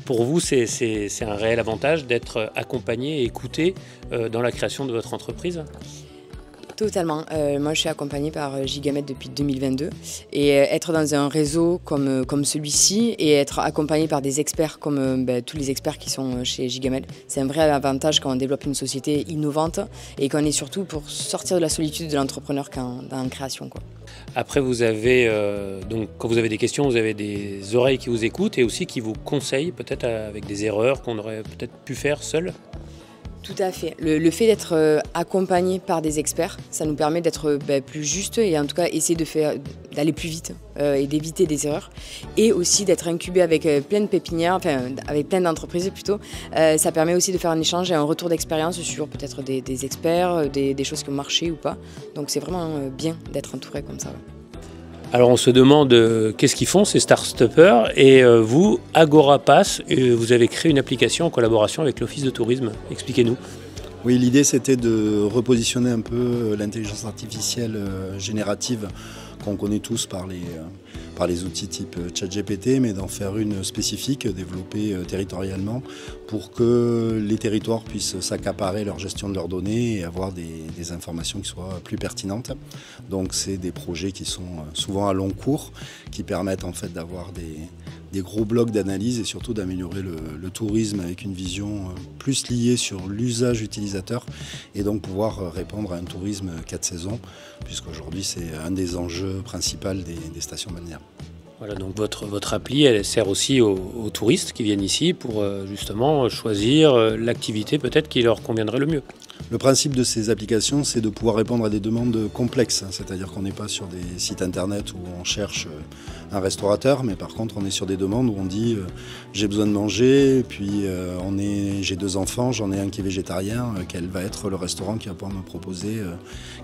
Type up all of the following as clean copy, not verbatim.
pour vous, c'est un réel avantage d'être accompagné et écouté dans la création de votre entreprise ? Totalement. Moi, je suis accompagnée par Gigamed depuis 2022 et être dans un réseau comme celui-ci et être accompagnée par des experts comme tous les experts qui sont chez Gigamed, c'est un vrai avantage quand on développe une société innovante et qu'on est surtout pour sortir de la solitude de l'entrepreneur dans la création, quoi. Après, vous avez donc quand vous avez des questions, vous avez des oreilles qui vous écoutent et aussi qui vous conseillent peut-être avec des erreurs qu'on aurait peut-être pu faire seul. Tout à fait. Le fait d'être accompagné par des experts, ça nous permet d'être plus juste et en tout cas essayer d'aller plus vite et d'éviter des erreurs. Et aussi d'être incubé avec plein de pépinières, enfin avec plein d'entreprises plutôt. Ça permet aussi de faire un échange et un retour d'expérience sur peut-être des experts, des choses qui ont marché ou pas. Donc c'est vraiment bien d'être entouré comme ça. Ouais. Alors on se demande qu'est-ce qu'ils font ces start-upers et vous, Agorapass, vous avez créé une application en collaboration avec l'Office de tourisme. Expliquez-nous. Oui, l'idée c'était de repositionner un peu l'intelligence artificielle générative qu'on connaît tous par les outils type ChatGPT, mais d'en faire une spécifique, développée territorialement, pour que les territoires puissent s'accaparer leur gestion de leurs données et avoir des informations qui soient plus pertinentes. Donc c'est des projets qui sont souvent à long cours, qui permettent en fait d'avoir des gros blocs d'analyse et surtout d'améliorer le tourisme avec une vision plus liée sur l'usage utilisateur et donc pouvoir répondre à un tourisme 4 saisons, puisqu'aujourd'hui c'est un des enjeux principaux des stations balnéaires. Voilà, donc votre appli, elle sert aussi aux touristes qui viennent ici pour justement choisir l'activité peut-être qui leur conviendrait le mieux. Le principe de ces applications, c'est de pouvoir répondre à des demandes complexes, c'est-à-dire qu'on n'est pas sur des sites internet où on cherche un restaurateur, mais par contre on est sur des demandes où on dit j'ai besoin de manger, puis j'ai 2 enfants, j'en ai un qui est végétarien, quel va être le restaurant qui va pouvoir me proposer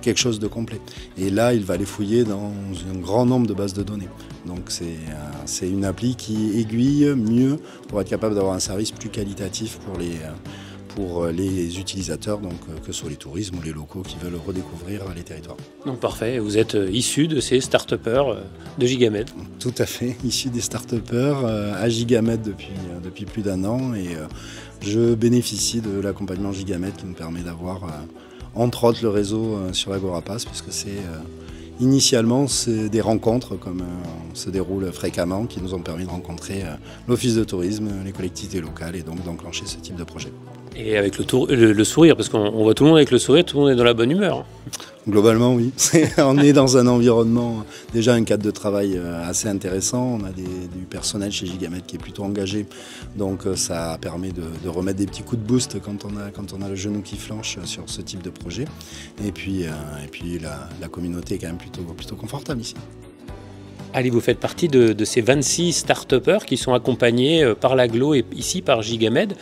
quelque chose de complet. Et là, il va aller fouiller dans un grand nombre de bases de données. Donc c'est une appli qui aiguille mieux pour être capable d'avoir un service plus qualitatif pour les utilisateurs, donc que ce soit les tourismes ou les locaux qui veulent redécouvrir les territoires. Donc parfait, vous êtes issu de ces start-upers de Gigamed. Tout à fait, issu des start-upers à Gigamed depuis plus d'1 an et je bénéficie de l'accompagnement Gigamed qui nous permet d'avoir entre autres le réseau sur Agorapass, puisque initialement, c'est des rencontres comme se déroulent fréquemment qui nous ont permis de rencontrer l'office de tourisme, les collectivités locales et donc d'enclencher ce type de projet. Et avec le sourire, parce qu'on voit tout le monde avec le sourire, tout le monde est dans la bonne humeur. Globalement, oui. On est dans un environnement, déjà un cadre de travail assez intéressant. On a du personnel chez Gigamed qui est plutôt engagé. Donc ça permet de remettre des petits coups de boost quand on a le genou qui flanche sur ce type de projet. Et puis la communauté est quand même plutôt confortable ici. Allez, vous faites partie de ces 26 start-upers qui sont accompagnés par l'Aglo et ici par Gigamed.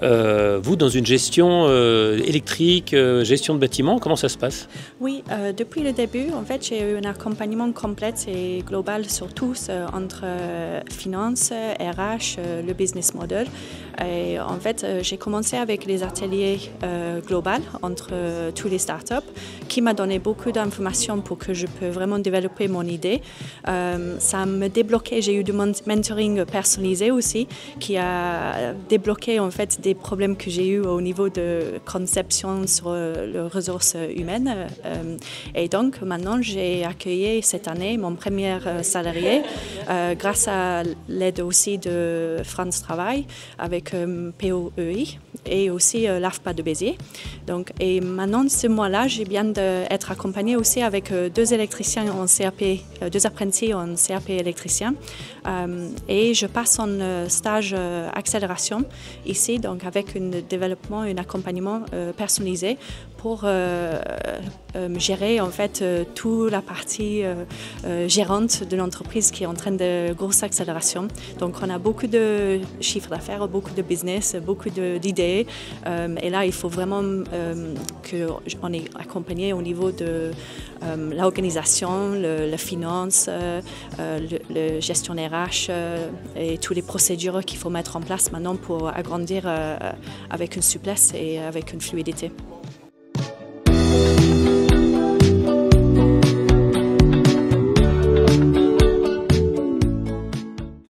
Vous, dans une gestion électrique, gestion de bâtiment, comment ça se passe ? Oui, depuis le début, en fait, j'ai eu un accompagnement complet et global sur tous entre finance, RH, le business model. Et en fait, j'ai commencé avec les ateliers globaux entre tous les startups qui m'a donné beaucoup d'informations pour que je peux vraiment développer mon idée. Ça me débloquait, j'ai eu du mentoring personnalisé aussi qui a débloqué en fait des problèmes que j'ai eu au niveau de conception sur les ressources humaines. Et donc maintenant j'ai accueilli cette année mon premier salarié grâce à l'aide aussi de France Travail avec POEI et aussi l'AFPA de Béziers. Donc, et maintenant ce mois-là, j'ai bien d'être accompagnée aussi avec 2 électriciens en CAP, 2 apprentis en CAP électricien et je passe en stage accélération ici, donc avec un développement, un accompagnement personnalisé pour gérer en fait toute la partie gérante de l'entreprise qui est en train de grosse accélération. Donc on a beaucoup de chiffres d'affaires, beaucoup de business, beaucoup d'idées et là il faut vraiment qu'on est accompagné au niveau de l'organisation, la finance, la gestion RH et toutes les procédures qu'il faut mettre en place maintenant pour agrandir avec une souplesse et avec une fluidité.